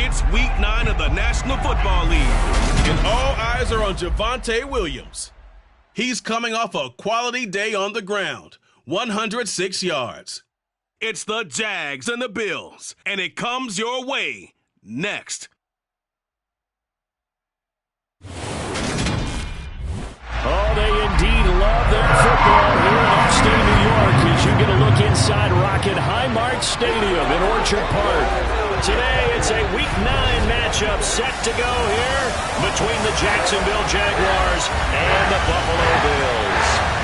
It's Week 9 of the National Football League, and all eyes are on Javonte Williams. He's coming off a quality day on the ground, 106 yards. It's the Jags and the Bills, and it comes your way next. Oh, they indeed love their football here in upstate New York as you get a look inside Rocket Highmark Stadium in Orchard Park. Today, it's a Week 9 matchup set to go here between the Jacksonville Jaguars and the Buffalo Bills.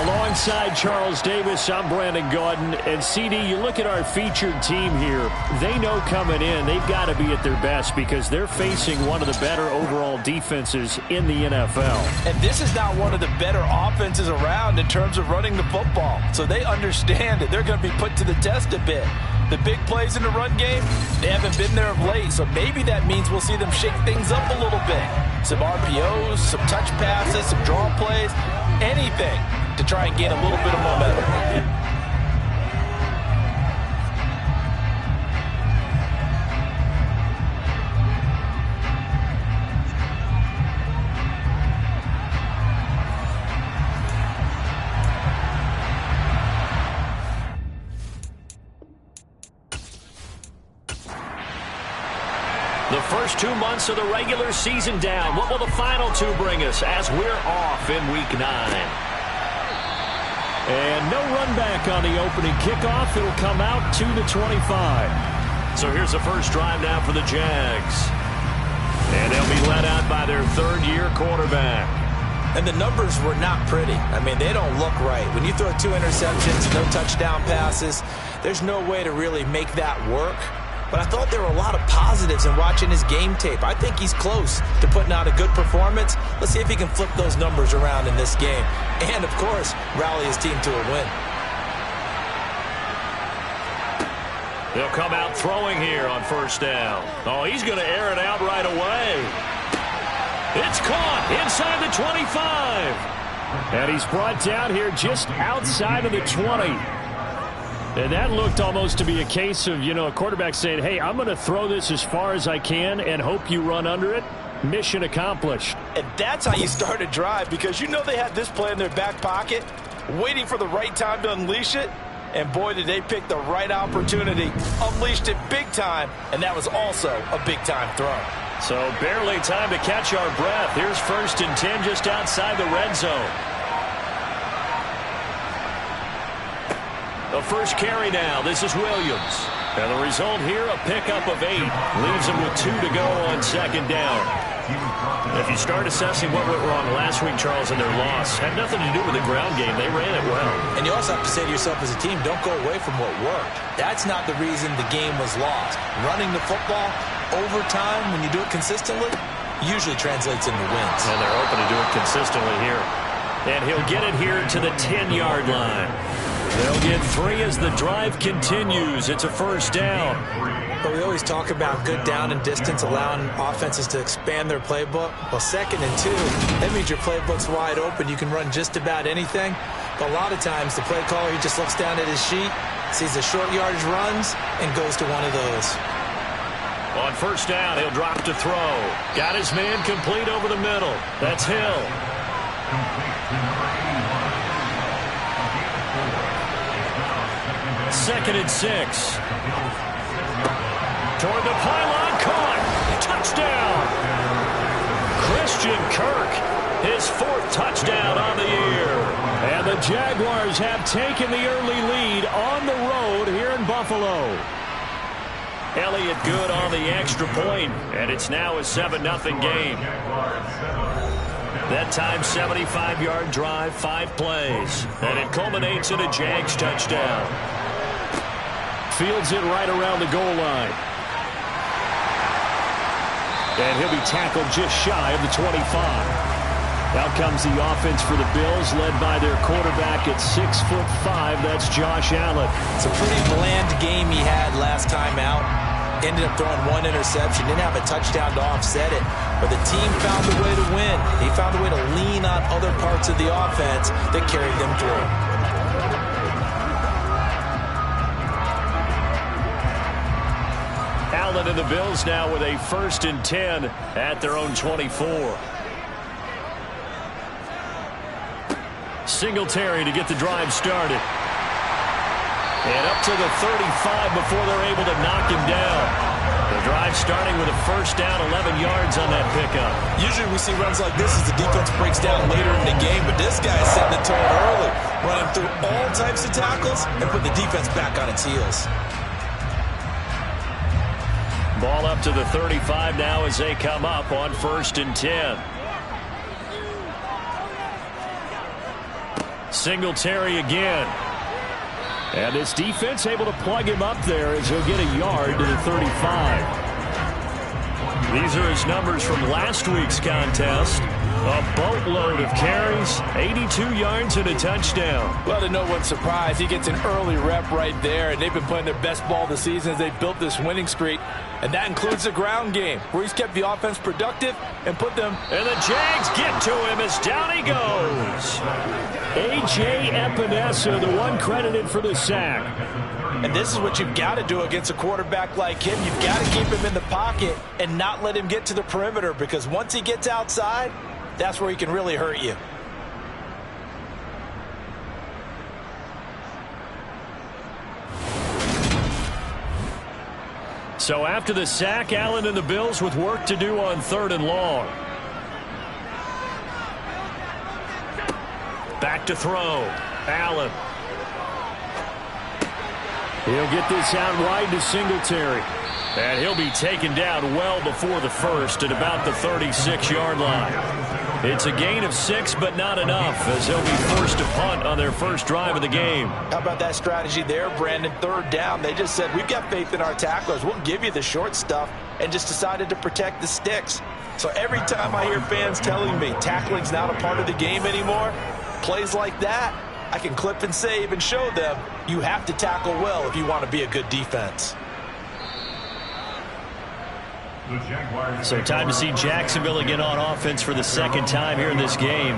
Alongside Charles Davis, I'm Brandon Gaudin. And CD, you look at our featured team here. They know coming in they've got to be at their best because they're facing one of the better overall defenses in the NFL. And this is not one of the better offenses around in terms of running the football. So they understand that they're going to be put to the test a bit. The big plays in the run game, they haven't been there of late. So maybe that means we'll see them shake things up a little bit. Some RPOs, some touch passes, some draw plays, anything to try and gain a little bit of momentum. The first 2 months of the regular season down. What will the final two bring us as we're off in Week 9? And no run back on the opening kickoff. It'll come out to the 25. So here's the first drive now for the Jags. And they'll be led out by their third-year quarterback. And the numbers were not pretty. I mean, they don't look right. When you throw 2 interceptions, no touchdown passes, there's no way to really make that work. But I thought there were a lot of positives in watching his game tape. I think he's close to putting out a good performance. Let's see if he can flip those numbers around in this game. And, of course, rally his team to a win. They'll come out throwing here on first down. Oh, he's going to air it out right away. It's caught inside the 25. And he's brought down here just outside of the 20. And that looked almost to be a case of, a quarterback saying, hey, I'm going to throw this as far as I can and hope you run under it. Mission accomplished. And that's how you start a drive because they had this play in their back pocket, waiting for the right time to unleash it. And boy, did they pick the right opportunity. Unleashed it big time, and that was also a big-time throw. So barely time to catch our breath. Here's 1st and 10 just outside the red zone. The first carry now. This is Williams. And the result here, a pickup of 8. Leaves him with 2 to go on second down. If you start assessing what went wrong last week, Charles, in their loss, had nothing to do with the ground game. They ran it well. And you also have to say to yourself as a team, don't go away from what worked. That's not the reason the game was lost. Running the football over time, when you do it consistently, usually translates into wins. And they're hoping to do it consistently here. And he'll get it here to the 10-yard line. They'll get 3 as the drive continues. It's a first down. But we always talk about good down and distance, allowing offenses to expand their playbook. Well, 2nd and 2, that means your playbook's wide open. You can run just about anything. But a lot of times, the play caller, he just looks down at his sheet, sees the short yardage runs, and goes to one of those. On first down, he'll drop to throw. Got his man complete over the middle. That's Hill. 2nd and 6. Toward the pylon, caught. Touchdown. Christian Kirk, his 4th touchdown on the year. And the Jaguars have taken the early lead on the road here in Buffalo. Elliott good on the extra point, and it's now a 7-0 game. That time, 75-yard drive, 5 plays. And it culminates in a Jags touchdown. Fields it right around the goal line. And he'll be tackled just shy of the 25. Out comes the offense for the Bills, led by their quarterback at 6'5". That's Josh Allen. It's a pretty bland game he had last time out. Ended up throwing 1 interception. Didn't have a touchdown to offset it. But the team found a way to win. He found a way to lean on other parts of the offense that carried them through. Allen and the Bills now with a 1st and 10 at their own 24. Singletary to get the drive started. And up to the 35 before they're able to knock him down. The drive starting with a 1st down, 11 yards on that pickup. Usually we see runs like this as the defense breaks down later in the game, but this guy's setting the tone early, running through all types of tackles and putting the defense back on its heels. Ball up to the 35 now as they come up on 1st and 10. Singletary again. And this defense able to plug him up there as he'll get a yard to the 35. These are his numbers from last week's contest. A boatload of carries, 82 yards and a touchdown. Well, to no one's surprise, he gets an early rep right there, and they've been playing their best ball this season as they built this winning streak. And that includes the ground game, where he's kept the offense productive and put them. And the Jags get to him as down he goes. A.J. Epinesa, the one credited for the sack. And this is what you've got to do against a quarterback like him. You've got to keep him in the pocket and not let him get to the perimeter, because once he gets outside, that's where he can really hurt you. So after the sack, Allen and the Bills with work to do on 3rd and long. Back to throw. Allen. He'll get this out wide to Singletary. And he'll be taken down well before the 1st at about the 36-yard line. It's a gain of 6, but not enough, as they'll be forced to punt on their first drive of the game. How about that strategy there, Brandon? 3rd down. They just said, we've got faith in our tacklers. We'll give you the short stuff, and just decided to protect the sticks. So every time I hear fans telling me tackling's not a part of the game anymore, plays like that, I can clip and save and show them you have to tackle well if you want to be a good defense. So time to see Jacksonville again on offense for the 2nd time here in this game.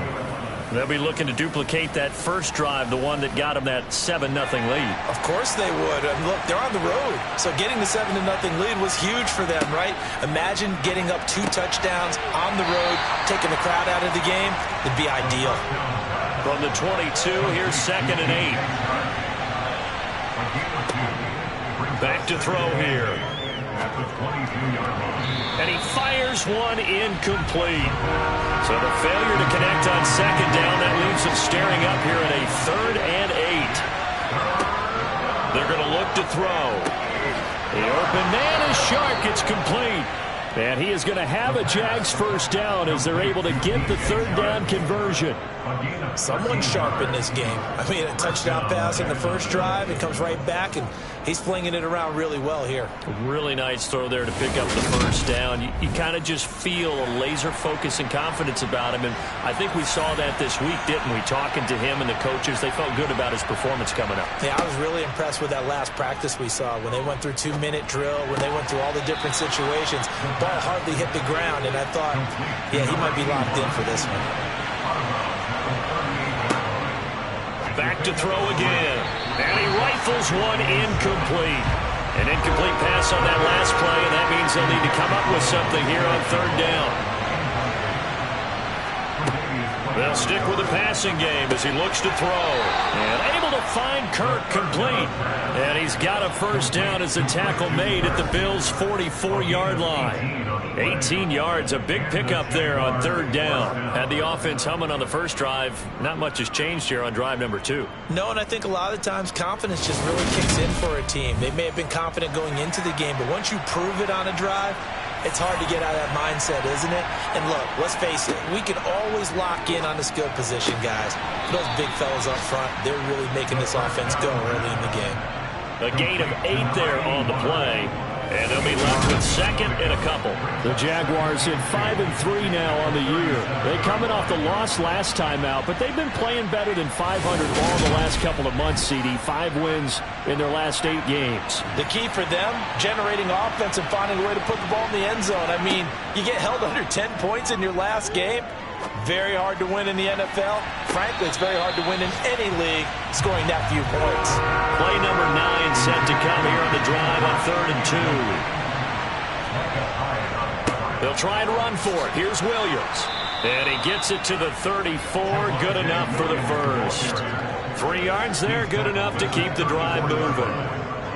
They'll be looking to duplicate that first drive, the one that got them that 7-0 lead. Of course they would. Look, they're on the road, so getting the 7-0 lead was huge for them, right? Imagine getting up 2 touchdowns on the road, taking the crowd out of the game. It'd be ideal. From the 22, here's 2nd and 8. Back to throw here. And he fires one incomplete. So the failure to connect on 2nd down, that leaves him staring up here at a 3rd and 8. They're going to look to throw. The open man is Sharp, gets complete. And he is going to have a Jags 1st down as they're able to get the 3rd down conversion. Someone sharp in this game. I mean, a touchdown pass in the first drive. It comes right back, and he's flinging it around really well here. A really nice throw there to pick up the 1st down. You kind of just feel a laser focus and confidence about him, and I think we saw that this week, didn't we? Talking to him and the coaches, they felt good about his performance coming up. Yeah, I was really impressed with that last practice we saw when they went through 2-minute drill, when they went through all the different situations. Ball hardly hit the ground, and I thought, yeah, he might be locked in for this one. Back to throw again. And he rifles one incomplete. An incomplete pass on that last play, and that means they'll need to come up with something here on 3rd down. They'll stick with the passing game as he looks to throw. And able to find Kirk complete. And he's got a 1st down as the tackle made at the Bills' 44-yard line. 18 yards, a big pickup there on 3rd down. Had the offense humming on the first drive. Not much has changed here on drive number 2. No, and I think a lot of times confidence just really kicks in for a team. They may have been confident going into the game, but once you prove it on a drive, it's hard to get out of that mindset, isn't it? And look, let's face it, we can always lock in on the skill position, guys. Those big fellas up front, they're really making this offense go early in the game. A gain of 8 there on the play. And they'll be left with 2nd and a couple. The Jaguars hit 5-3 now on the year. They coming off the loss last time out, but they've been playing better than 500 ball the last couple of months, CD. 5 wins in their last 8 games. The key for them, generating offense and finding a way to put the ball in the end zone. I mean, you get held under 10 points in your last game. Very hard to win in the NFL. Frankly, it's very hard to win in any league scoring that few points. Play number 9 set to come here on the drive on 3rd and 2. They'll try and run for it. Here's Williams. And he gets it to the 34. Good enough for the first. 3 yards there. Good enough to keep the drive moving.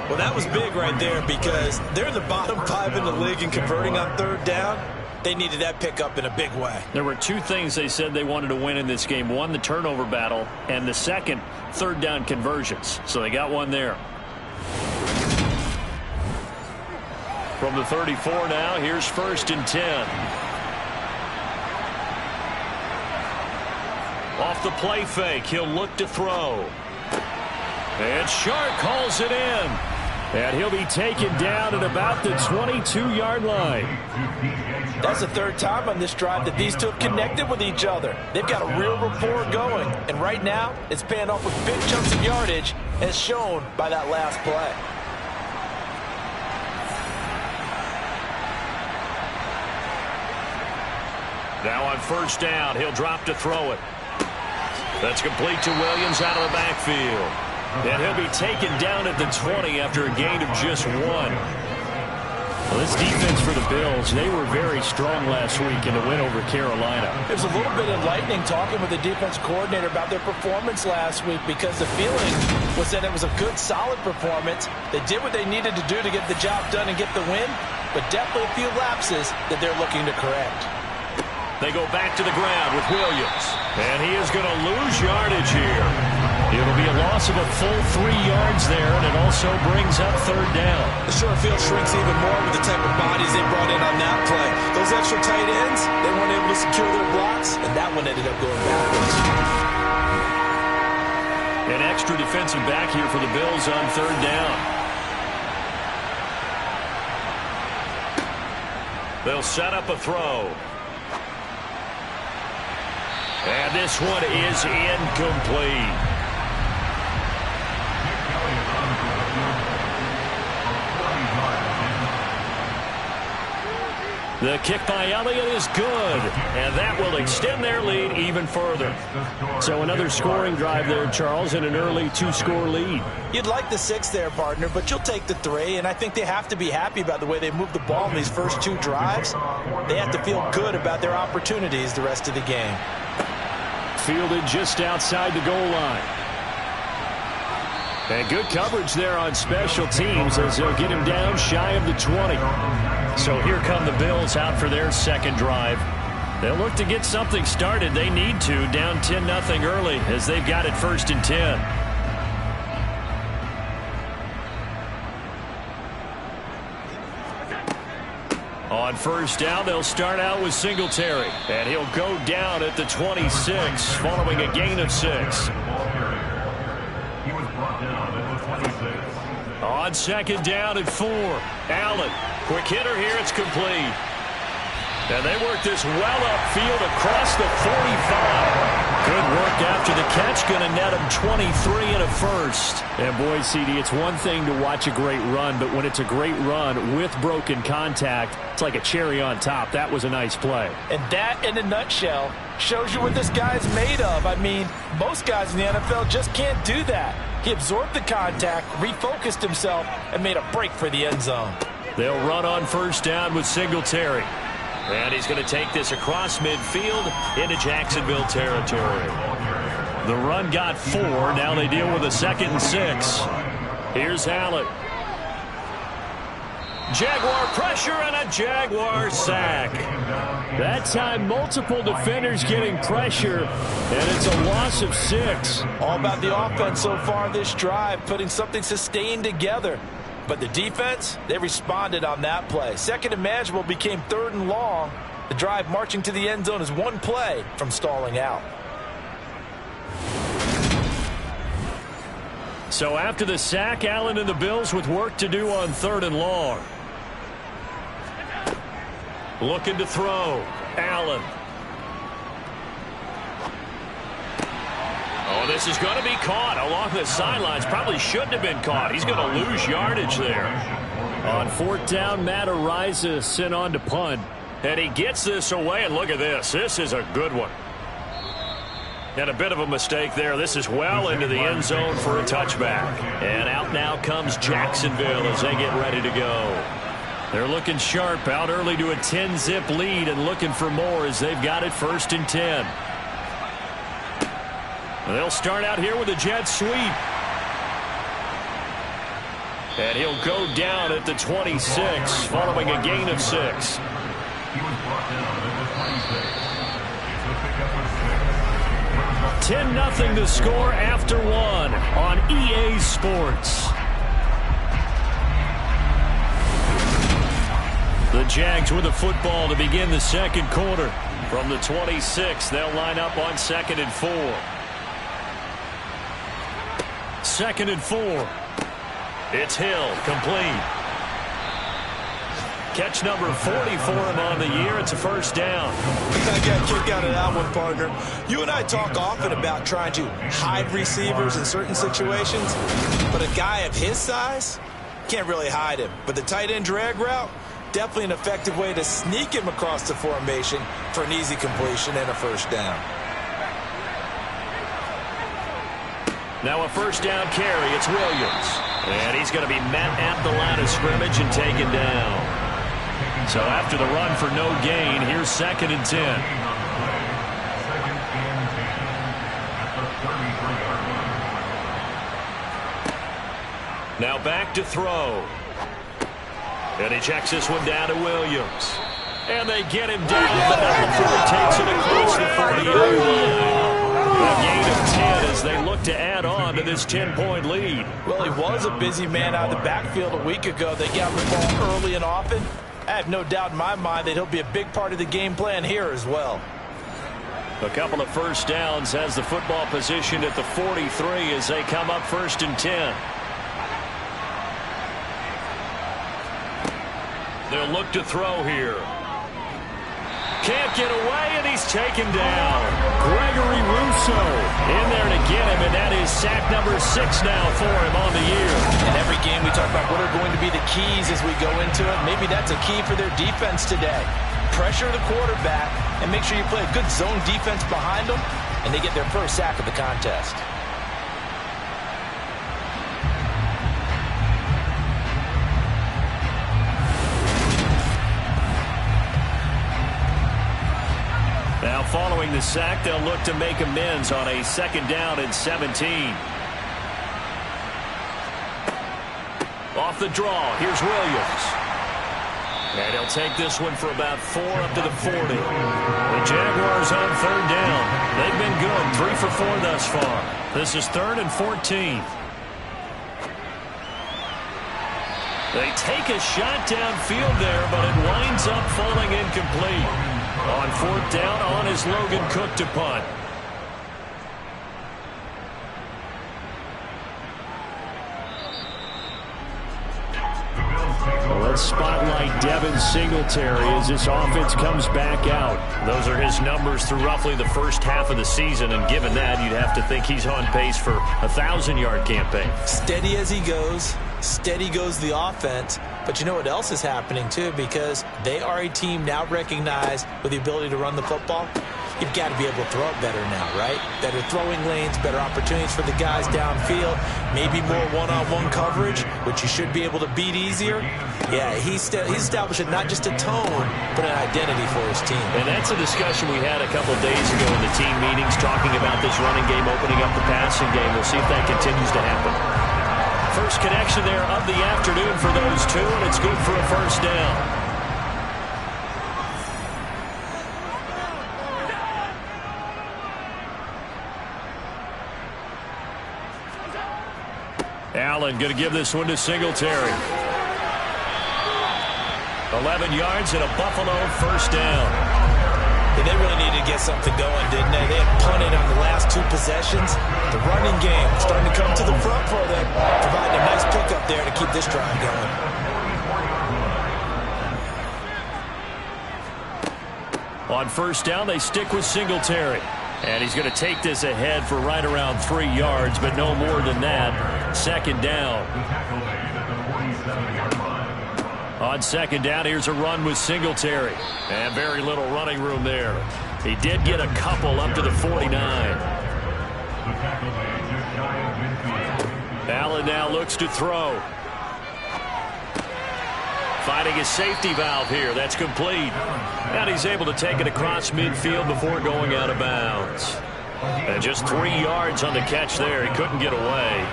Well, that was big right there because they're in the bottom 5 in the league in converting on 3rd down. They needed that pickup in a big way. There were 2 things they said they wanted to win in this game. One, the turnover battle, and the second, 3rd down conversions. So they got one there. From the 34 now, here's 1st and 10. Off the play fake, he'll look to throw. And Shark calls it in. And he'll be taken down at about the 22-yard line. That's the 3rd time on this drive that these two have connected with each other. They've got a real rapport going. And right now, it's paying off with big chunks of yardage, as shown by that last play. Now on 1st down, he'll drop to throw it. That's complete to Williams out of the backfield. And he'll be taken down at the 20 after a gain of just 1. Well, this defense for the Bills, they were very strong last week in the win over Carolina. It was a little bit enlightening talking with the defense coordinator about their performance last week because the feeling was that it was a good, solid performance. They did what they needed to do to get the job done and get the win, but definitely a few lapses that they're looking to correct. They go back to the ground with Williams. And he is going to lose yardage here. It'll be a loss of a full 3 yards there, and it also brings up 3rd down. The short field shrinks even more with the type of bodies they brought in on that play. Those extra tight ends, they weren't able to secure their blocks, and that one ended up going backwards. An extra defensive back here for the Bills on 3rd down. They'll set up a throw. And this one is incomplete. The kick by Elliott is good, and that will extend their lead even further. So another scoring drive there, Charles, and an early 2-score lead. You'd like the 6 there, partner, but you'll take the 3, and I think they have to be happy about the way they moved the ball in these first 2 drives. They have to feel good about their opportunities the rest of the game. Fielded just outside the goal line. And good coverage there on special teams as they'll get him down shy of the 20. So here come the Bills out for their 2nd drive. They'll look to get something started. They need to, down 10-0 early as they've got it 1st and 10. On 1st down, they'll start out with Singletary. And he'll go down at the 26 following a gain of 6. On 2nd down at 4. Allen, quick hitter here, it's complete. And they work this well upfield across the 45. Good work after the catch, going to net him 23 and a first. And boy, CD, it's one thing to watch a great run, but when it's a great run with broken contact, it's like a cherry on top. That was a nice play. And that, in a nutshell, shows you what this guy's made of. I mean, most guys in the NFL just can't do that. He absorbed the contact, refocused himself, and made a break for the end zone. They'll run on 1st down with Singletary. And he's going to take this across midfield into Jacksonville territory. The run got 4. Now they deal with a 2nd and 6. Here's Allen. Jaguar pressure and a Jaguar sack. That time, multiple defenders getting pressure, and it's a loss of 6. All about the offense so far this drive, putting something sustained together. But the defense, they responded on that play. 2nd and manageable became 3rd and long. The drive marching to the end zone is one play from stalling out. So after the sack, Allen and the Bills with work to do on 3rd and long. Looking to throw. Allen. Oh, this is going to be caught along the sidelines. Probably shouldn't have been caught. He's going to lose yardage there. On 4th down, Matt Araiza sent on to punt. And he gets this away, and look at this. This is a good one. And a bit of a mistake there. This is well into the end zone for a touchback. And out now comes Jacksonville as they get ready to go. They're looking sharp, out early to a 10-zip lead and looking for more as they've got it 1st and 10. They'll start out here with a jet sweep. And he'll go down at the 26 following a gain of 6. 10-0 the score after 1 on EA Sports. The Jags with the football to begin the second quarter. From the 26, they'll line up on 2nd and 4. 2nd and 4. It's Hill, complete. Catch number 40 for him on the year. It's a 1st down. I got a kick out of that one, partner. You and I talk often about trying to hide receivers in certain situations, but a guy of his size can't really hide him. But the tight end drag route, definitely an effective way to sneak him across the formation for an easy completion and a 1st down. Now a 1st down carry. It's Williams. And he's going to be met at the line of scrimmage and taken down. So after the run for no gain, here's 2nd and 10. Now back to throw. And he checks this one down to Williams. And they get him down, but not before he takes it across the 40-yard line. A gain of 10 as they look to add on to this 10-point lead. Well, he was a busy man out of the backfield a week ago. They got the ball early and often. I have no doubt in my mind that he'll be a big part of the game plan here as well. A couple of 1st downs has the football positioned at the 43 as they come up 1st and 10. They'll look to throw here. Can't get away, and he's taken down. Gregory Rousseau in there to get him, and that is sack number 6 now for him on the year. In every game, we talk about what are going to be the keys as we go into it. Maybe that's a key for their defense today. Pressure the quarterback and make sure you play a good zone defense behind them, and they get their first sack of the contest. Now following the sack, they'll look to make amends on a 2nd down and 17. Off the draw, here's Williams. And he'll take this one for about 4 up to the 40. The Jaguars on 3rd down. They've been good, 3 for 4 thus far. This is 3rd and 14. They take a shot downfield there, but it winds up falling incomplete. On 4th down, on is Logan Cook to punt. Let's spotlight Devin Singletary as this offense comes back out. Those are his numbers through roughly the first half of the season, and given that, you'd have to think he's on pace for a 1,000-yard campaign. Steady as he goes. Steady goes the offense. But you know what else is happening, too, because they are a team now recognized with the ability to run the football. You've got to be able to throw it better now, right? Better throwing lanes, better opportunities for the guys downfield, maybe more one-on-one coverage, which you should be able to beat easier. Yeah, he's establishing not just a tone, but an identity for his team. And that's a discussion we had a couple of days ago in the team meetings, talking about this running game opening up the passing game. We'll see if that continues to happen. First connection there of the afternoon for those two, and it's good for a 1st down. Allen going to give this one to Singletary. 11 yards and a Buffalo 1st down. Yeah, they really needed to get something going, didn't they? They had punted on the last 2 possessions. The running game starting to come to the front for them, providing a nice pickup there to keep this drive going. On 1st down, they stick with Singletary. And he's going to take this ahead for right around 3 yards, but no more than that. 2nd down. On 2nd down, here's a run with Singletary. And very little running room there. He did get a couple up to the 49. Allen now looks to throw. Finding his safety valve here. That's complete. And he's able to take it across midfield before going out of bounds. And just 3 yards on the catch there. He couldn't get away.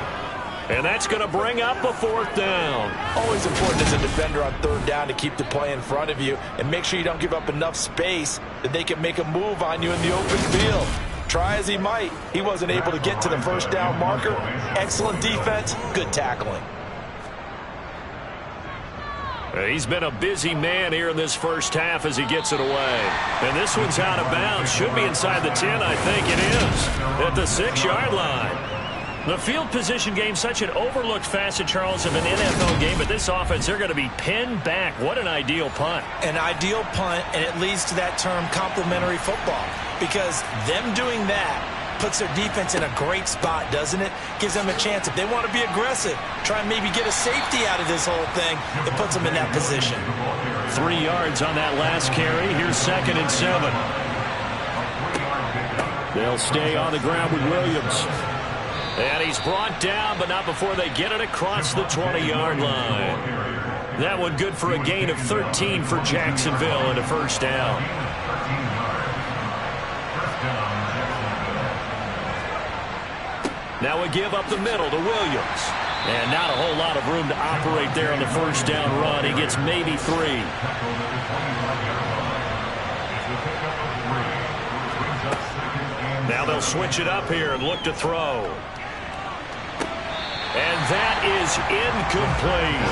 And that's going to bring up a 4th down. Always important as a defender on 3rd down to keep the play in front of you and make sure you don't give up enough space that they can make a move on you in the open field. Try as he might, he wasn't able to get to the 1st down marker. Excellent defense, good tackling. He's been a busy man here in this 1st half as he gets it away. And this one's out of bounds. Should be inside the 10, I think it is. At the 6-yard line. The field position game, such an overlooked facet, Charles, of an NFL game. But this offense, they're going to be pinned back. What an ideal punt. An ideal punt, and it leads to that term complementary football. Because them doing that puts their defense in a great spot, doesn't it? Gives them a chance. If they want to be aggressive, try and maybe get a safety out of this whole thing, it puts them in that position. 3 yards on that last carry. Here's 2nd and 7. They'll stay on the ground with Williams. And he's brought down, but not before they get it across the 20-yard line. That one good for a gain of 13 for Jacksonville and a 1st down. Now we give up the middle to Williams. And not a whole lot of room to operate there on the 1st down run. He gets maybe 3. Now they'll switch it up here and look to throw. And that is incomplete.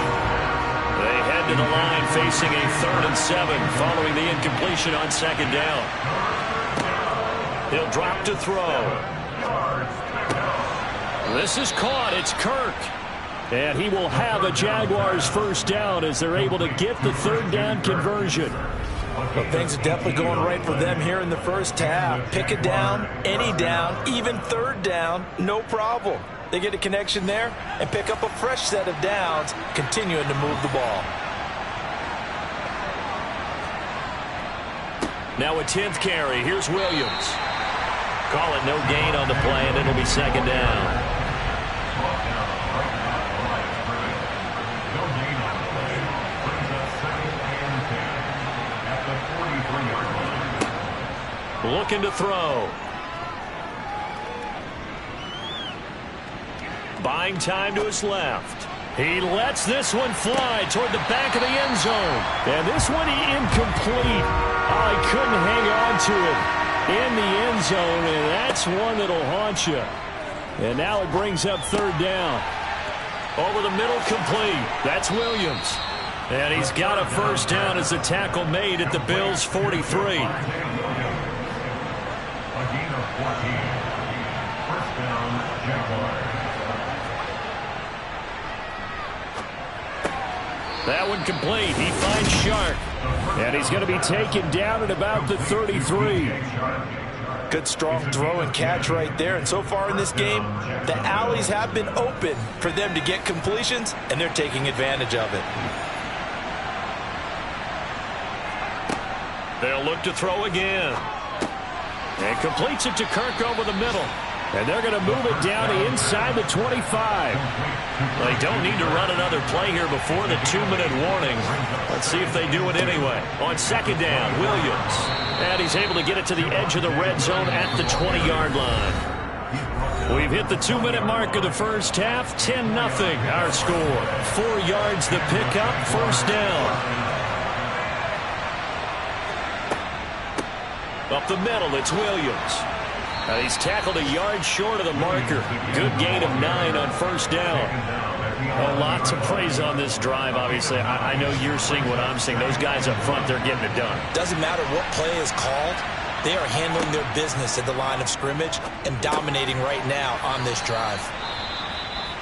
They head to the line facing a 3rd and 7 following the incompletion on 2nd down. He'll drop to throw. This is caught. It's Kirk. And he will have a Jaguars 1st down as they're able to get the 3rd down conversion. Well, things are definitely going right for them here in the 1st half. Pick a down, any down, even 3rd down, no problem. They get a connection there and pick up a fresh set of downs, continuing to move the ball. Now a 10th carry. Here's Williams. Call it no gain on the play, and it'll be 2nd down. Looking to throw. Buying time to his left. He lets this one fly toward the back of the end zone. And this one incomplete. Oh, he couldn't hang on to it in the end zone, and that's one that'll haunt you. And now it brings up 3rd down. Over the middle, complete. That's Williams. And he's got a 1st down as the tackle made at the Bills' 43. That one complete. He finds Shark. And he's going to be taken down at about the 33. Good strong throw and catch right there. And so far in this game, the alleys have been open for them to get completions, and they're taking advantage of it. They'll look to throw again. And completes it to Kirk over the middle. And they're going to move it down to inside the 25. They don't need to run another play here before the 2-minute warning. Let's see if they do it anyway. On 2nd down, Williams. And he's able to get it to the edge of the red zone at the 20-yard line. We've hit the 2-minute mark of the 1st half. 10-0 our score. 4 yards the pickup, 1st down. Up the middle, it's Williams. He's tackled a yard short of the marker. Good gain of 9 on 1st down. A lot to praise on this drive, obviously. I know you're seeing what I'm seeing. Those guys up front, they're getting it done. Doesn't matter what play is called. They are handling their business at the line of scrimmage and dominating right now on this drive.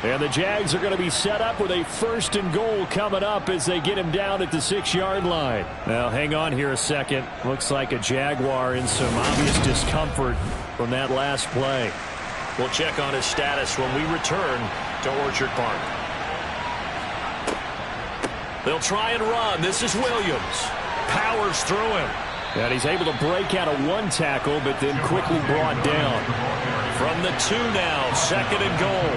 And the Jags are going to be set up with a 1st and goal coming up as they get him down at the 6-yard line. Now, hang on here a second. Looks like a Jaguar in some obvious discomfort from that last play. We'll check on his status when we return to Orchard Park. They'll try and run. This is Williams. Powers through him. And he's able to break out of 1 tackle, but then quickly brought down. From the 2 now, 2nd and goal.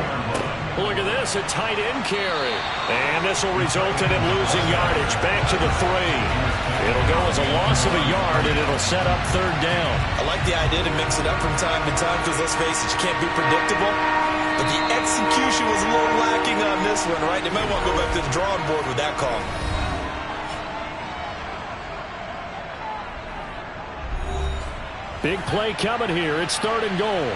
Look at this, a tight end carry. And this will result in him losing yardage back to the 3. It'll go as a loss of a yard, and it'll set up 3rd down. I like the idea to mix it up from time to time because, let's face it, you can't be predictable. But the execution was a little lacking on this one, right? They might want to go back to the drawing board with that call. Big play coming here. It's 3rd and goal.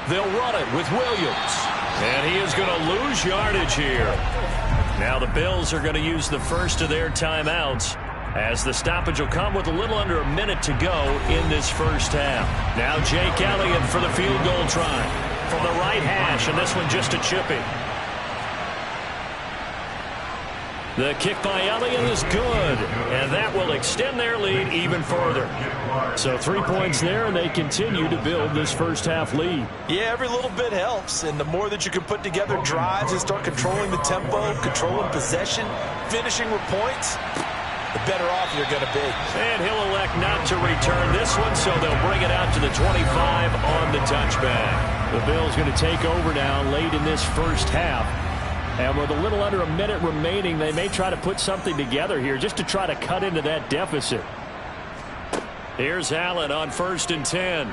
They'll run it with Williams. And he is going to lose yardage here. Now the Bills are going to use the first of their timeouts, as the stoppage will come with a little under a minute to go in this first half. Now Jake Elliott for the field goal try from the right hash, and this one just a chippy. The kick by Elliott is good, and that will extend their lead even further. So 3 points there, and they continue to build this first half lead. Yeah, every little bit helps, and the more that you can put together drives and start controlling the tempo, controlling possession, finishing with points, the better off you're going to be. And he'll elect not to return this one, so they'll bring it out to the 25 on the touchback. The Bills going to take over now late in this first half. And with a little under a minute remaining, they may try to put something together here just to try to cut into that deficit. Here's Allen on 1st and 10.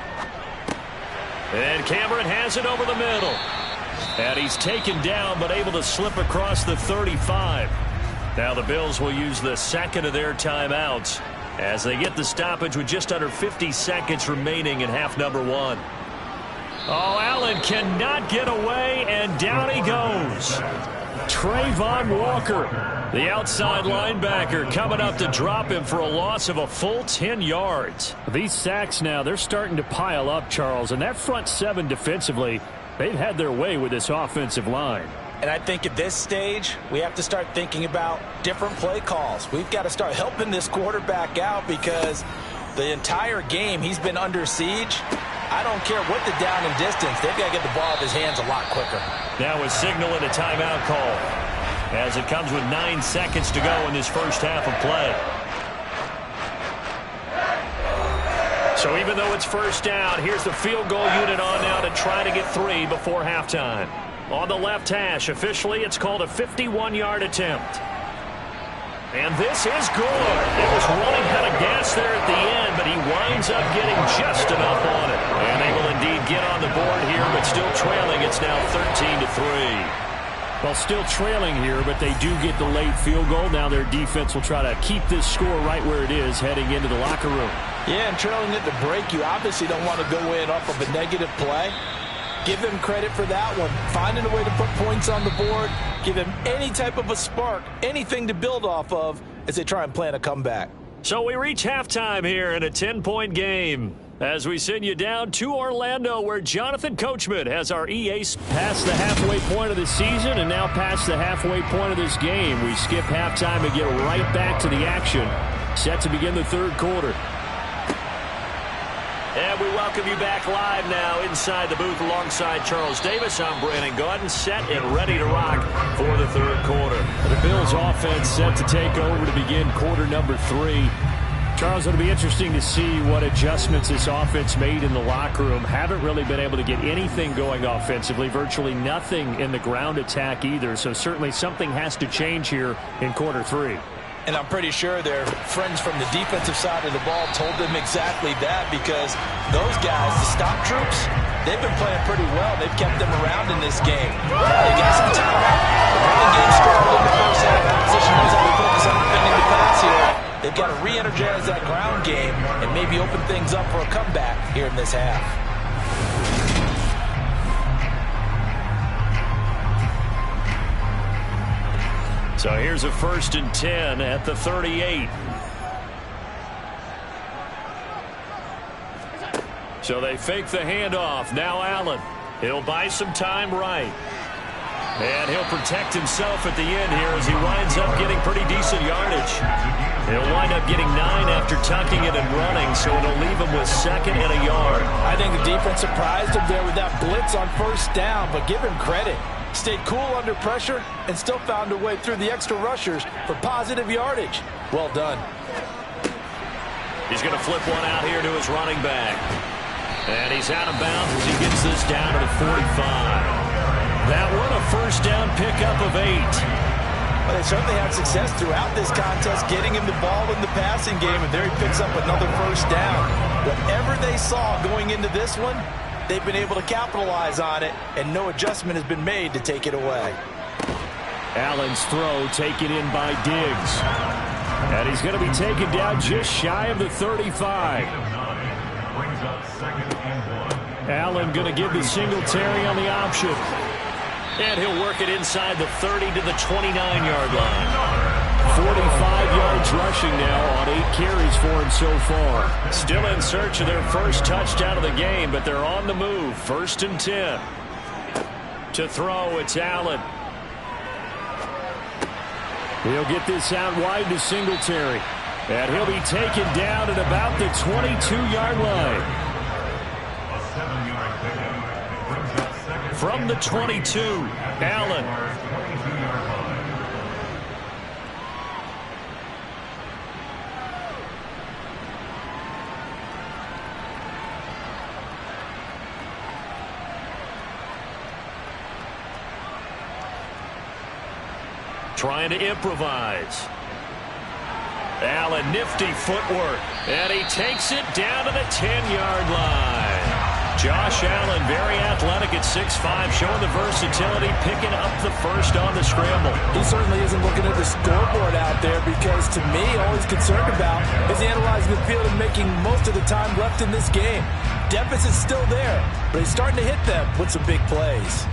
And Cameron has it over the middle. And he's taken down but able to slip across the 35. Now the Bills will use the second of their timeouts as they get the stoppage with just under 50 seconds remaining in half number 1. Oh, Allen cannot get away, and down he goes. Trayvon Walker, the outside linebacker, coming up to drop him for a loss of a full 10 yards. These sacks now, they're starting to pile up, Charles, and that front 7 defensively, they've had their way with this offensive line. And I think at this stage, we have to start thinking about different play calls. We've got to start helping this quarterback out because the entire game he's been under siege. I don't care what the down and distance. They've got to get the ball out of his hands a lot quicker. Now a signal and a timeout call as it comes with 9 seconds to go in this first half of play. So even though it's first down, here's the field goal unit on now to try to get 3 before halftime. On the left hash, officially it's called a 51-yard attempt. And this is good. It was running out of gas there at the end, but he winds up getting just enough on it. And they will indeed get on the board here, but still trailing. It's now 13-3. Well, still trailing here, but they do get the late field goal. Now their defense will try to keep this score right where it is heading into the locker room. Yeah, and trailing at the break, you obviously don't want to go in off of a negative play. Give them credit for that one. Finding a way to put points on the board. Give them any type of a spark, anything to build off of as they try and plan a comeback. So we reach halftime here in a 10-point game as we send you down to Orlando, where Jonathan Coachman has our EA past the halfway point of the season and now past the halfway point of this game. We skip halftime and get right back to the action. Set to begin the third quarter. And we welcome you back live now inside the booth alongside Charles Davis. I'm Brandon Gaudin, set and ready to rock for the third quarter. The Bills offense set to take over to begin quarter number 3. Charles, it'll be interesting to see what adjustments this offense made in the locker room. Haven't really been able to get anything going offensively, virtually nothing in the ground attack either. So certainly something has to change here in quarter 3. And I'm pretty sure their friends from the defensive side of the ball told them exactly that, because those guys, the stop troops, they've been playing pretty well. They've kept them around in this game. They got some time. The running game struggled in the first half. Opposition knows how to focus on defending the pass here. They've got to re-energize that ground game and maybe open things up for a comeback here in this half. So here's a 1st and 10 at the 38. So they fake the handoff. Now Allen. He'll buy some time right. And he'll protect himself at the end here as he winds up getting pretty decent yardage. He'll wind up getting 9 after tucking it and running, so it'll leave him with 2nd and a yard. I think the defense surprised him there with that blitz on first down, but give him credit. Stayed cool under pressure and still found a way through the extra rushers for positive yardage. Well done. He's going to flip one out here to his running back. And he's out of bounds as he gets this down to the 45. That one, a first down pickup of 8. Well, they certainly had success throughout this contest getting him the ball in the passing game, and there he picks up another first down. Whatever they saw going into this one, they've been able to capitalize on it, and no adjustment has been made to take it away. Allen's throw taken in by Diggs. And he's going to be taken down just shy of the 35. Allen going to give the Singletary on the option. And he'll work it inside the 30 to the 29-yard line. 45 yards rushing now on 8 carries for him so far. Still in search of their first touchdown of the game, but they're on the move. 1st and 10. To throw, it's Allen. He'll get this out wide to Singletary. And he'll be taken down at about the 22-yard line. From the 22, Allen. Trying to improvise. Allen, nifty footwork. And he takes it down to the 10-yard line. Josh Allen, very athletic at 6'5", showing the versatility, picking up the first on the scramble. He certainly isn't looking at the scoreboard out there because, to me, all he's concerned about is analyzing the field and making most of the time left in this game. Deficit's still there, but he's starting to hit them with some big plays.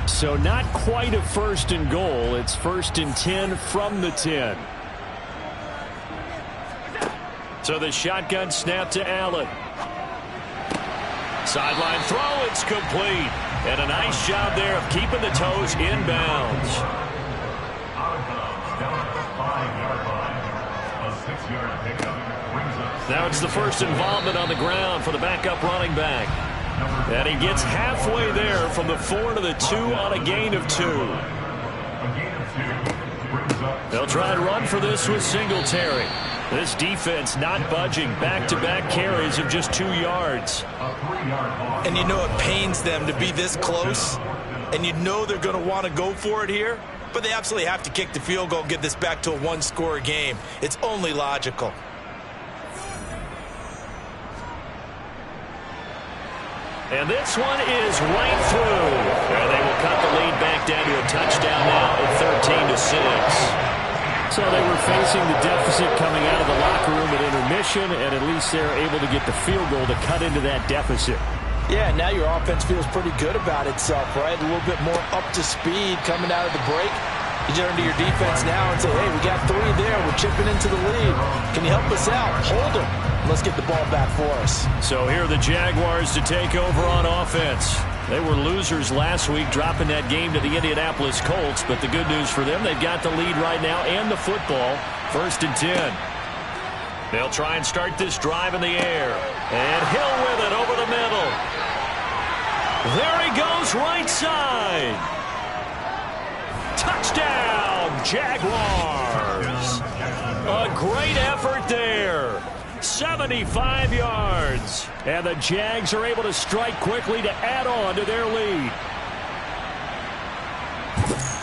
So not quite a 1st and goal. It's 1st and 10 from the 10. So the shotgun snap to Allen. Sideline throw, it's complete. And a nice job there of keeping the toes inbounds. Now it's the first involvement on the ground for the backup running back. And he gets halfway there from the 4 to the 2 on a gain of 2. They'll try and run for this with Singletary. This defense not budging. Back-to-back carries of just 2 yards. And you know it pains them to be this close. And you know they're going to want to go for it here. But they absolutely have to kick the field goal and get this back to a one-score game. It's only logical. And this one is right through. And they will cut the lead back down to a touchdown now at 13-6. So they were facing the deficit coming out of the locker room at intermission, and at least they're able to get the field goal to cut into that deficit. Yeah, now your offense feels pretty good about itself, right? A little bit more up to speed coming out of the break. You turn to your defense now and say, hey, we got 3 there. We're chipping into the lead. Can you help us out? Hold them. Let's get the ball back for us. So here are the Jaguars to take over on offense. They were losers last week, dropping that game to the Indianapolis Colts. But the good news for them, they've got the lead right now and the football. 1st and 10. They'll try and start this drive in the air. And Hill with it over the middle. There he goes, right side. Touchdown, Jaguars. A great effort there. 75 yards. And the Jags are able to strike quickly to add on to their lead.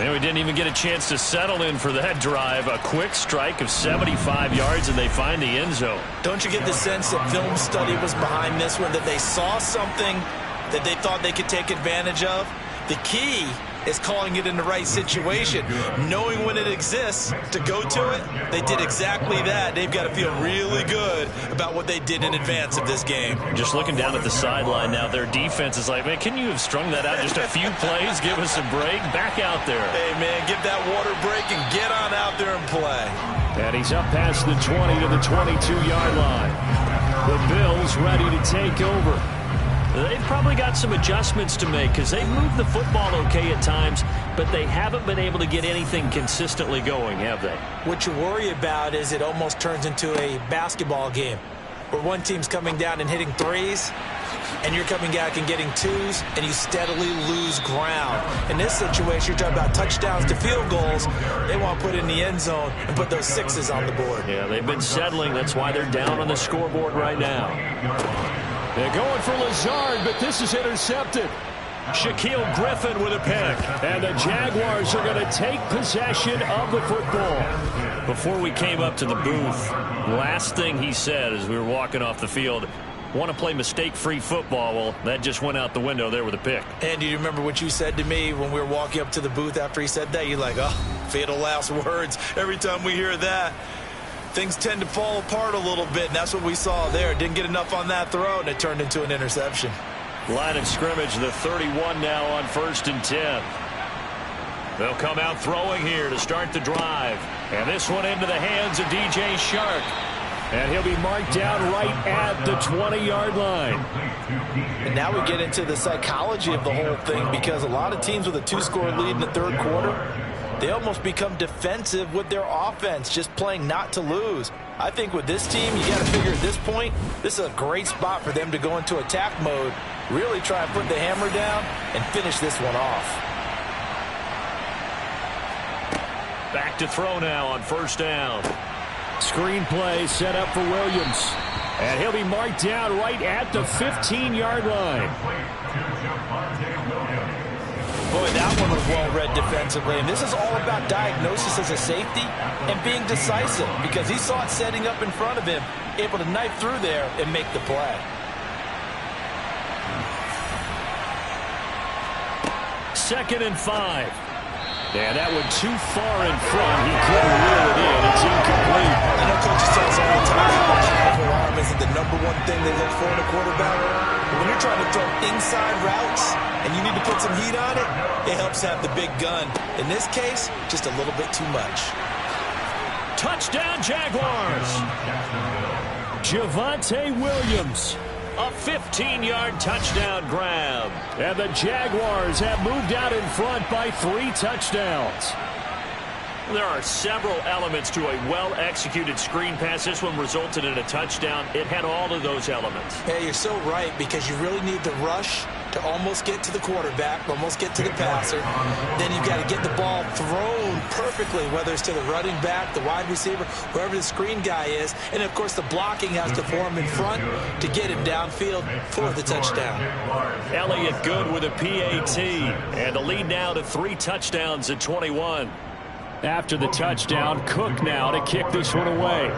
And we didn't even get a chance to settle in for that drive. A quick strike of 75 yards, and they find the end zone. Don't you get the sense that film study was behind this one, that they saw something that they thought they could take advantage of? The key is calling it in the right situation, knowing when it exists to go to it. They did exactly that. They've got to feel really good about what they did in advance of this game. Just looking down at the sideline now, their defense is like, man, can you have strung that out just a few plays? Give us a break. Back out there. Hey, man, give that water break and get on out there and play. And he's up past the 20 to the 22-yard line. The Bills ready to take over. They've probably got some adjustments to make because they've moved the football okay at times, but they haven't been able to get anything consistently going, have they? What you worry about is it almost turns into a basketball game where one team's coming down and hitting threes, and you're coming back and getting twos, and you steadily lose ground. In this situation, you're talking about touchdowns to field goals. They want to put in the end zone and put those sixes on the board. Yeah, they've been settling. That's why they're down on the scoreboard right now. They're going for Lazard, but this is intercepted. Shaquille Griffin with a pick. And the Jaguars are going to take possession of the football. Before we came up to the booth, last thing he said as we were walking off the field, want to play mistake-free football. Well, that just went out the window there with a pick. And do you remember what you said to me when we were walking up to the booth after he said that? You're like, oh, fatal last words. Every time we hear that, things tend to fall apart a little bit, and that's what we saw there. Didn't get enough on that throw, and it turned into an interception. Line of scrimmage, the 31 now on 1st and 10. They'll come out throwing here to start the drive. And this one into the hands of DJ Shark. And he'll be marked down right at the 20-yard line. And now we get into the psychology of the whole thing, because a lot of teams with a 2-score lead in the third quarter, they almost become defensive with their offense, just playing not to lose. I think with this team, you got to figure at this point, this is a great spot for them to go into attack mode, really try and put the hammer down and finish this one off. Back to throw now on 1st down. Screen play set up for Williams. And he'll be marked down right at the 15-yard line. Boy, that one was well read defensively. And this is all about diagnosis as a safety and being decisive, because he saw it setting up in front of him, able to knife through there and make the play. Second and 5. Yeah, that one too far in front. He couldn't reel it in. It's incomplete. I know coaches tell us all the time that the powerful arm isn't the #1 thing they look for in a quarterback. But when you're trying to throw inside routes and you need to put some heat on it, it helps have the big gun. In this case, just a little bit too much. Touchdown, Jaguars. Javonte Williams. A 15-yard touchdown grab. And the Jaguars have moved out in front by 3 touchdowns. There are several elements to a well-executed screen pass. This one resulted in a touchdown. It had all of those elements. Yeah, you're so right, because you really need the rush to almost get to the quarterback, almost get to the passer. Then you've got to get the ball thrown perfectly, whether it's to the running back, the wide receiver, whoever the screen guy is. And, of course, the blocking has to form in front to get him downfield for the touchdown. Elliott Good with a PAT. And the lead now to 3 touchdowns at 21. After the touchdown, Cook now to kick this one away.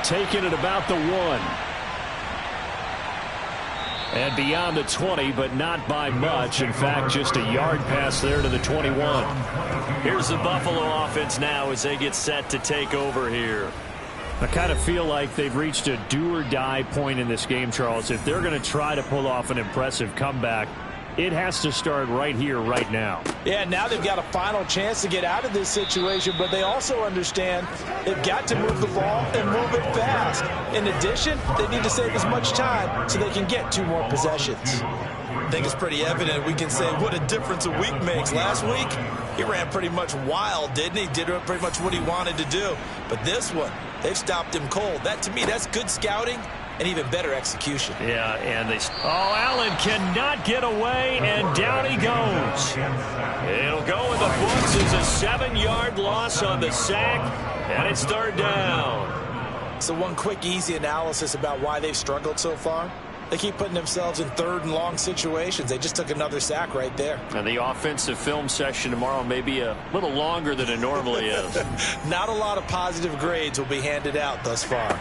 Taking it about the 1. And beyond the 20, but not by much. In fact, just a yard pass there to the 21. Here's the Buffalo offense now as they get set to take over here. I kind of feel like they've reached a do-or-die point in this game, Charles. If they're going to try to pull off an impressive comeback, it has to start right here, right now. Yeah, now they've got a final chance to get out of this situation, but they also understand they've got to move the ball and move it fast. In addition, they need to save as much time so they can get 2 more possessions. I think it's pretty evident. We can say what a difference a week makes. Last week, he ran pretty much wild, didn't he? Did pretty much what he wanted to do. But this one, they've stopped him cold. That, to me, that's good scouting and even better execution. Yeah, and they... Oh, Allen cannot get away, and down he goes. It'll go in the books as a 7-yard loss on the sack, and it's 3rd down. So one quick, easy analysis about why they've struggled so far. They keep putting themselves in 3rd and long situations. They just took another sack right there. And the offensive film session tomorrow may be a little longer than it normally is. Not a lot of positive grades will be handed out thus far.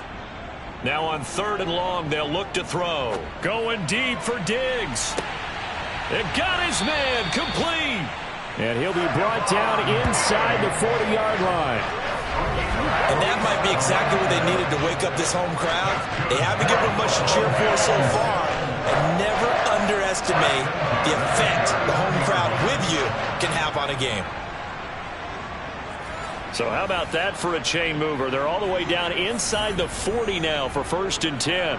Now on 3rd and long, they'll look to throw. Going deep for Diggs. It got his man complete. And he'll be brought down inside the 40-yard line. And that might be exactly what they needed to wake up this home crowd. They haven't given them much to cheer for so far. And never underestimate the effect the home crowd with you can have on a game. So how about that for a chain mover? They're all the way down inside the 40 now for 1st and 10.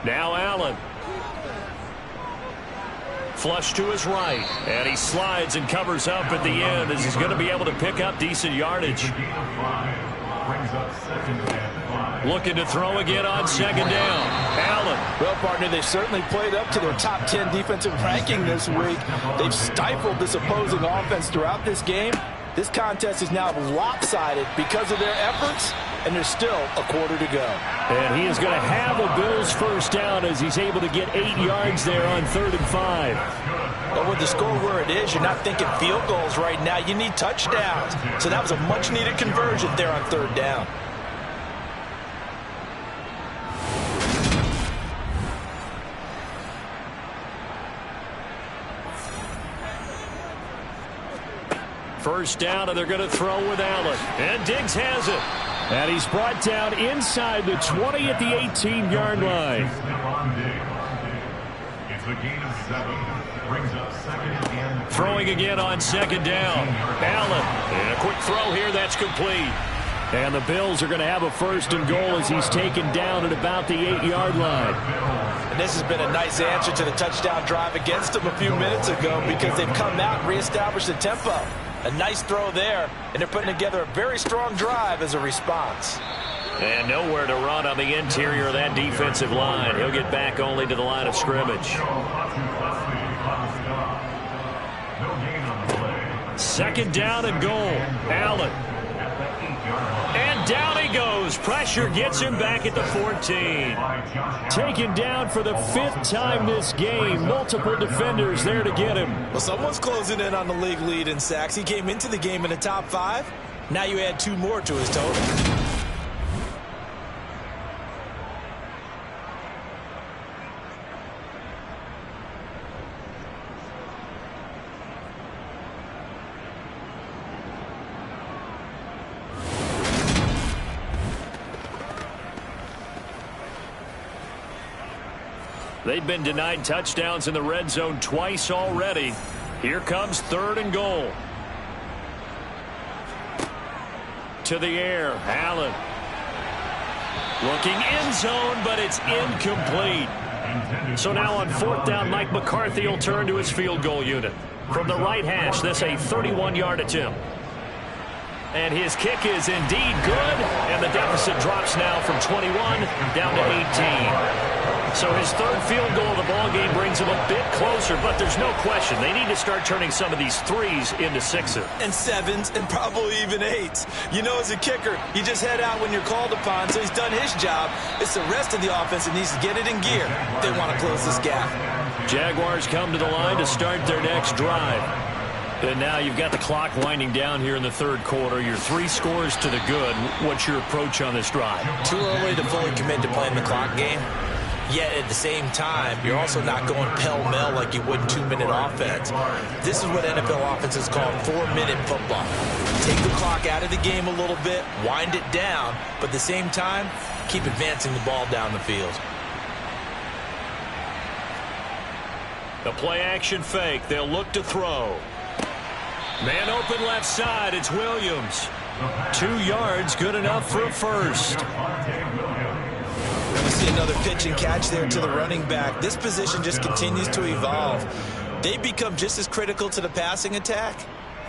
Now Allen. Flush to his right. And he slides and covers up at the end as he's going to be able to pick up decent yardage. Looking to throw again on 2nd down. Allen. Well, partner, they certainly played up to their top 10 defensive ranking this week. They've stifled this opposing offense throughout this game. This contest is now lopsided because of their efforts, and there's still a quarter to go. And he is going to have a Bills first down as he's able to get 8 yards there on 3rd and 5. But with the score where it is, you're not thinking field goals right now. You need touchdowns. So that was a much-needed conversion there on 3rd down. First down, and they're going to throw with Allen. And Diggs has it. And he's brought down inside the 20 at the 18-yard line. It's a gain of 7. Brings up 2nd and 3. Throwing again on 2nd down. Allen. And a quick throw here. That's complete. And the Bills are going to have a 1st and goal as he's taken down at about the 8-yard line. And this has been a nice answer to the touchdown drive against them a few minutes ago because they've come out and reestablished the tempo. A nice throw there, and they're putting together a very strong drive as a response. And nowhere to run on the interior of that defensive line. He'll get back only to the line of scrimmage. 2nd down and goal. Allen. And down he goes. Pressure gets him back at the 14. Taken down for the 5th time this game. Multiple defenders there to get him. Well, someone's closing in on the league lead in sacks. He came into the game in the top 5. Now you add 2 more to his total. They've been denied touchdowns in the red zone twice already. Here comes 3rd and goal. To the air, Allen. Looking end zone, but it's incomplete. So now on 4th down, Mike McCarthy will turn to his field goal unit. From the right hash, this a 31-yard attempt. And his kick is indeed good, and the deficit drops now from 21 down to 18. So his 3rd field goal of the ballgame brings him a bit closer, but there's no question they need to start turning some of these 3s into 6s. And 7s, and probably even 8s. You know, as a kicker, you just head out when you're called upon, so he's done his job. It's the rest of the offense that needs to get it in gear. They want to close this gap. Jaguars come to the line to start their next drive. And now you've got the clock winding down here in the 3rd quarter. Your 3 scores to the good. What's your approach on this drive? Too early to fully commit to playing the clock game. Yet at the same time, you're also not going pell-mell like you would in 2-minute offense. This is what NFL offenses call 4-minute football. Take the clock out of the game a little bit, wind it down, but at the same time, keep advancing the ball down the field. The play-action fake. They'll look to throw. Man open left side. It's Williams. 2 yards, good enough for a 1st. We see another pitch and catch there to the running back. This position just continues to evolve. They become just as critical to the passing attack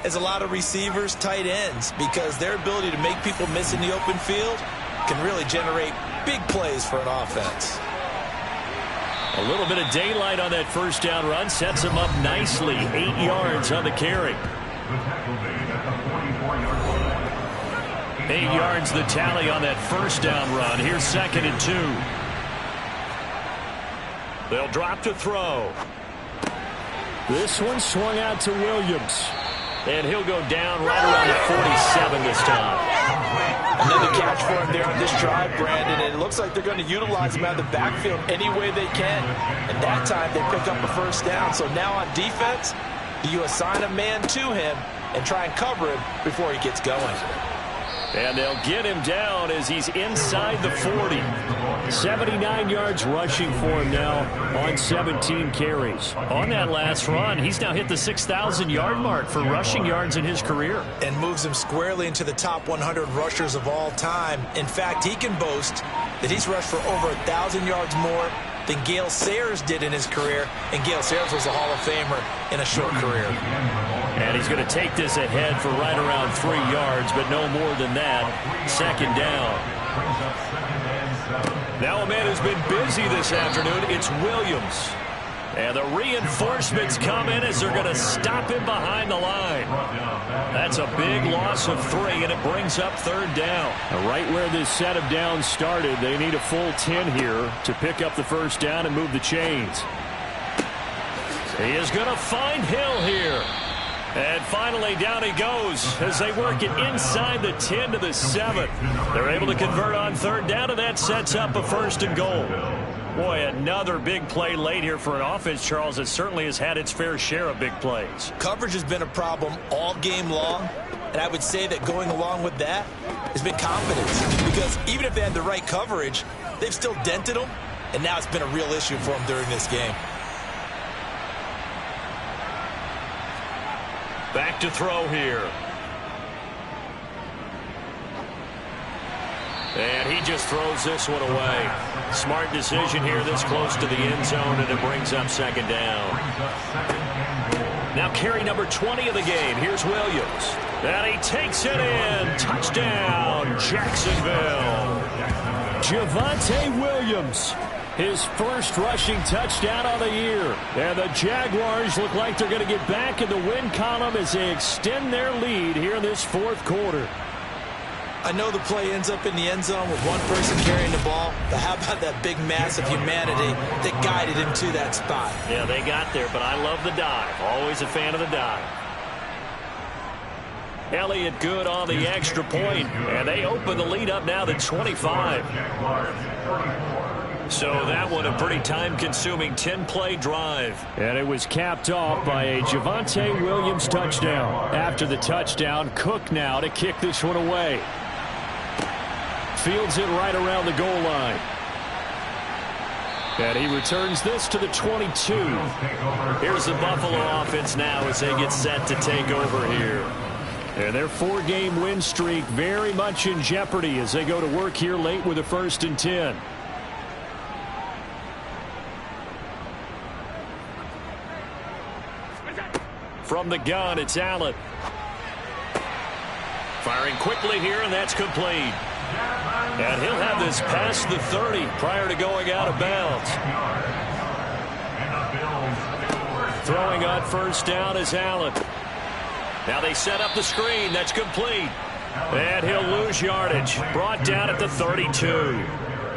as a lot of receivers, tight ends, because their ability to make people miss in the open field can really generate big plays for an offense. A little bit of daylight on that 1st down run sets him up nicely. 8 yards on the carry. 8 yards the tally on that 1st down run. Here's 2nd and 2. They'll drop to throw. This one swung out to Williams. And he'll go down right around the 47 this time. Another catch for him there on this drive, Brandon. And it looks like they're going to utilize him out of the backfield any way they can. And that time they pick up a 1st down. So now on defense, you assign a man to him and try and cover him before he gets going. And they'll get him down as he's inside the 40. 79 yards rushing for him now on 17 carries. On that last run, he's now hit the 6,000-yard mark for rushing yards in his career. And moves him squarely into the top 100 rushers of all time. In fact, he can boast that he's rushed for over 1,000 yards more than Gale Sayers did in his career. And Gale Sayers was a Hall of Famer in a short career. And he's going to take this ahead for right around 3 yards, but no more than that. 2nd down. Now a man who's been busy this afternoon. It's Williams. And the reinforcements come in as they're going to stop him behind the line. That's a big loss of 3, and it brings up 3rd down. Right where this set of downs started, they need a full 10 here to pick up the 1st down and move the chains. He is going to find Hill here. And finally down he goes as they work it inside the 10 to the 7. They're able to convert on 3rd down, and that sets up a 1st and goal. Boy, another big play late here for an offense, Charles, that certainly has had its fair share of big plays. Coverage has been a problem all game long, and I would say that going along with that has been confidence. Because even if they had the right coverage, they've still dented them, and now it's been a real issue for them during this game. Back to throw here. And he just throws this one away. Smart decision here this close to the end zone, and it brings up 2nd down. Now carry number 20 of the game. Here's Williams. And he takes it in. Touchdown, Jacksonville. Javonte Williams, his first rushing touchdown of the year. And the Jaguars look like they're going to get back in the win column as they extend their lead here in this 4th quarter. I know the play ends up in the end zone with one person carrying the ball, but how about that big mass of humanity that guided him to that spot? Yeah, they got there, but I love the dive. Always a fan of the dive. Elliott good on the extra point, and they open the lead up now to 25. So that one a pretty time-consuming 10-play drive. And it was capped off by a Javonte Williams touchdown. After the touchdown, Cook now to kick this one away. Fields it right around the goal line. And he returns this to the 22. Here's the Buffalo offense now as they get set to take over here. And their 4-game win streak very much in jeopardy as they go to work here late with a 1st and 10. From the gun, it's Allen. Firing quickly here, and that's complete. And he'll have this past the 30 prior to going out of bounds. Throwing on 1st down is Allen. Now they set up the screen. That's complete. And he'll lose yardage. Brought down at the 32.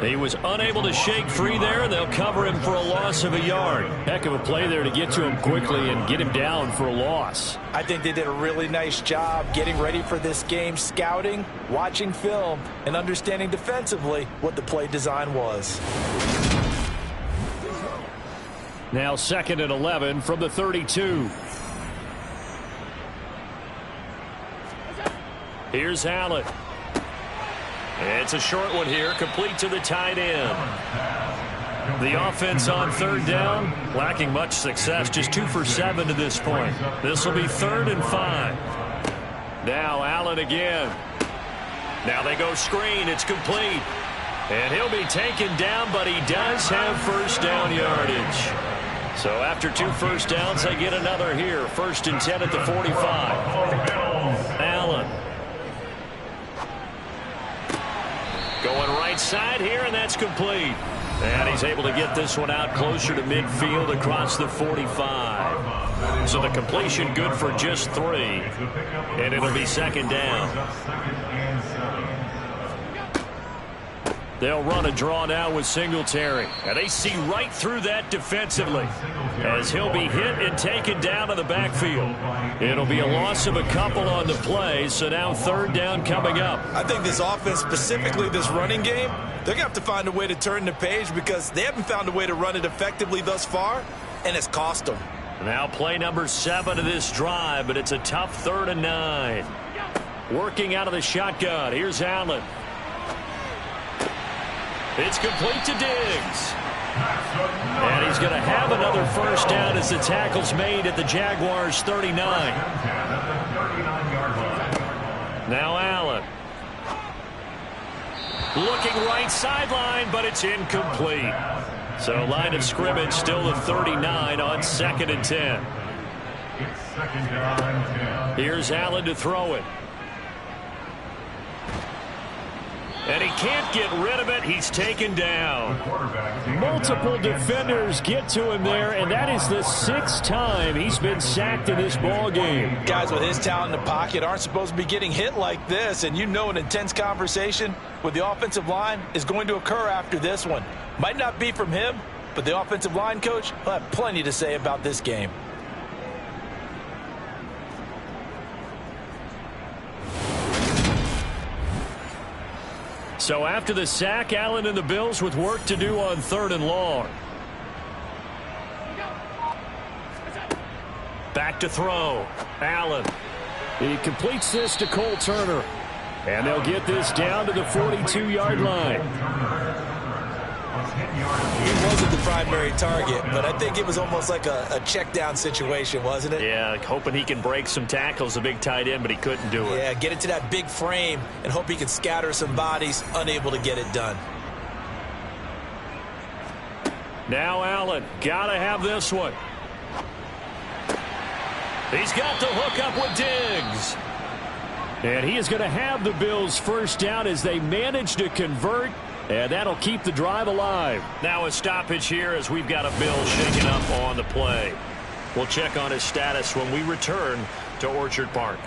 He was unable to shake free there, and they'll cover him for a loss of a yard. Heck of a play there to get to him quickly and get him down for a loss. I think they did a really nice job getting ready for this game, scouting, watching film, and understanding defensively what the play design was. Now 2nd and 11 from the 32. Here's Allen. It's a short one here, complete to the tight end. The offense on 3rd down, lacking much success, just 2 for 7 to this point. This will be 3rd and 5. Now Allen again. Now they go screen, it's complete. And he'll be taken down, but he does have 1st down yardage. So after 2 first downs, they get another here. 1st and 10 at the 45. Allen. Going right side here, and that's complete. And he's able to get this one out closer to midfield across the 45. So the completion good for just 3. And it'll be 2nd down. They'll run a draw now with Singletary. And they see right through that defensively as he'll be hit and taken down to the backfield. It'll be a loss of a couple on the play, so now 3rd down coming up. I think this offense, specifically this running game, they're going to have to find a way to turn the page because they haven't found a way to run it effectively thus far, and it's cost them. Now play number 7 of this drive, but it's a tough 3rd and 9. Working out of the shotgun. Here's Allen. It's complete to Diggs. And he's going to have another 1st down as the tackle's made at the Jaguars' 39. Now Allen. Looking right sideline, but it's incomplete. So line of scrimmage still the 39 on 2nd and 10. Here's Allen to throw it. And he can't get rid of it. He's taken down. Multiple defenders get to him there, and that is the 6th time he's been sacked in this ball game. Guys with his talent in the pocket aren't supposed to be getting hit like this, and you know an intense conversation with the offensive line is going to occur after this one. Might not be from him, but the offensive line coach will have plenty to say about this game. So after the sack, Allen and the Bills with work to do on 3rd and long. Back to throw. Allen. He completes this to Cole Turner. And they'll get this down to the 42-yard line. He wasn't the primary target, but I think it was almost like a check down situation, wasn't it? Yeah, hoping he can break some tackles, a big tight end, but he couldn't do it. Yeah, get it to that big frame and hope he can scatter some bodies, unable to get it done. Now Allen, gotta have this one. He's got the hook up with Diggs. And he is going to have the Bills first down as they manage to convert. And that'll keep the drive alive. Now a stoppage here as we've got a Bill shaking up on the play. We'll check on his status when we return to Orchard Park.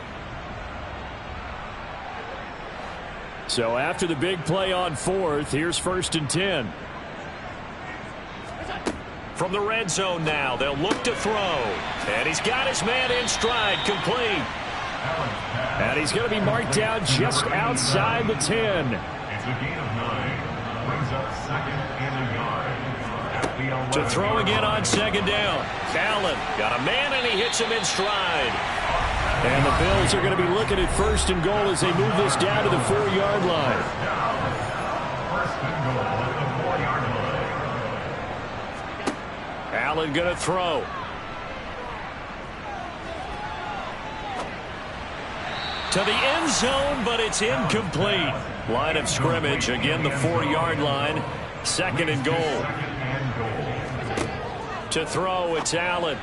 So after the big play on 4th, here's 1st and 10. From the red zone now, they'll look to throw. And he's got his man in stride, complete. And he's going to be marked down just outside the 10. It's a gain of 9. Brings up 2nd and a yard. To throw again on 2nd down. Allen got a man and he hits him in stride. And the Bills are going to be looking at 1st and goal as they move this down to the 4-yard line. 1st and goal at the 4-yard line. Allen going to throw. To the end zone, but it's incomplete. Line of scrimmage, again the 4-yard line. 2nd and goal. To throw, it's Allen.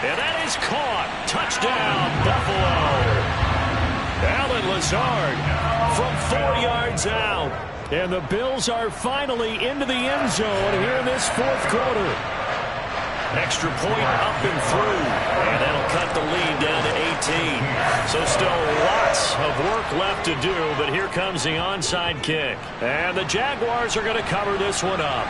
And that is caught. Touchdown, Buffalo. Allen Lazard from 4 yards out. And the Bills are finally into the end zone here in this 4th quarter. Extra point up and through. And that'll cut the lead down to 18. So still lots of work left to do, but here comes the onside kick. And the Jaguars are going to cover this one up.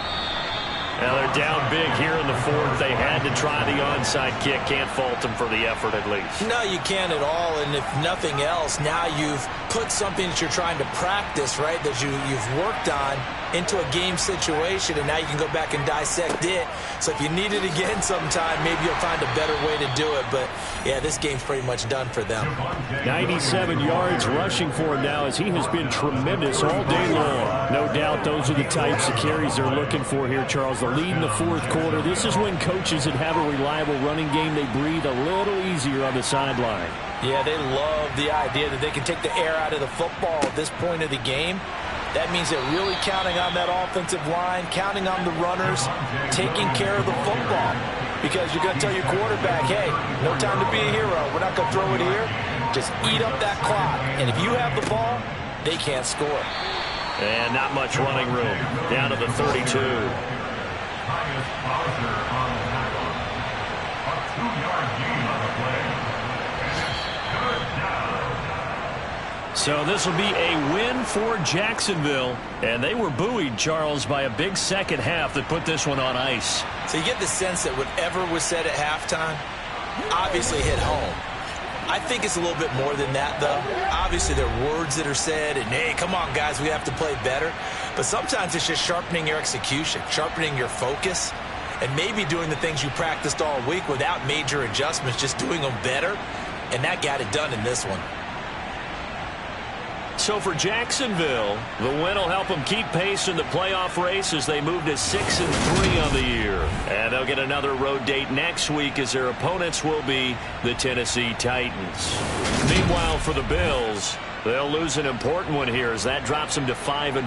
Now they're down big here in the 4th. They had to try the onside kick. Can't fault them for the effort at least. No, you can't at all. And if nothing else, now you've put something that you're trying to practice, right, that you've worked on into a game situation, and now you can go back and dissect it. So if you need it again sometime, maybe you'll find a better way to do it. But, yeah, this game's pretty much done for them. 97 yards rushing for him now as he has been tremendous all day long. No doubt those are the types of carries they're looking for here, Charles. The lead in the 4th quarter. This is when coaches that have a reliable running game, they breathe a little easier on the sideline. Yeah, they love the idea that they can take the air out of the football at this point of the game. That means they're really counting on that offensive line, counting on the runners, taking care of the football. Because you're going to tell your quarterback, hey, no time to be a hero. We're not going to throw it here. Just eat up that clock. And if you have the ball, they can't score. And not much running room. Down to the 32. Highest Bowser on the tackle. A 2-yard gain on the play. And it's 3rd down. So this will be a win for Jacksonville. And they were buoyed, Charles, by a big second half that put this one on ice. So you get the sense that whatever was said at halftime obviously hit home. I think it's a little bit more than that, though. Obviously, there are words that are said, and, hey, come on, guys, we have to play better. But sometimes it's just sharpening your execution, sharpening your focus, and maybe doing the things you practiced all week without major adjustments, just doing them better. And that got it done in this one. So for Jacksonville, the win will help them keep pace in the playoff race as they move to 6-3 on the year. And they'll get another road date next week as their opponents will be the Tennessee Titans. Meanwhile, for the Bills, they'll lose an important one here as that drops them to 5-4.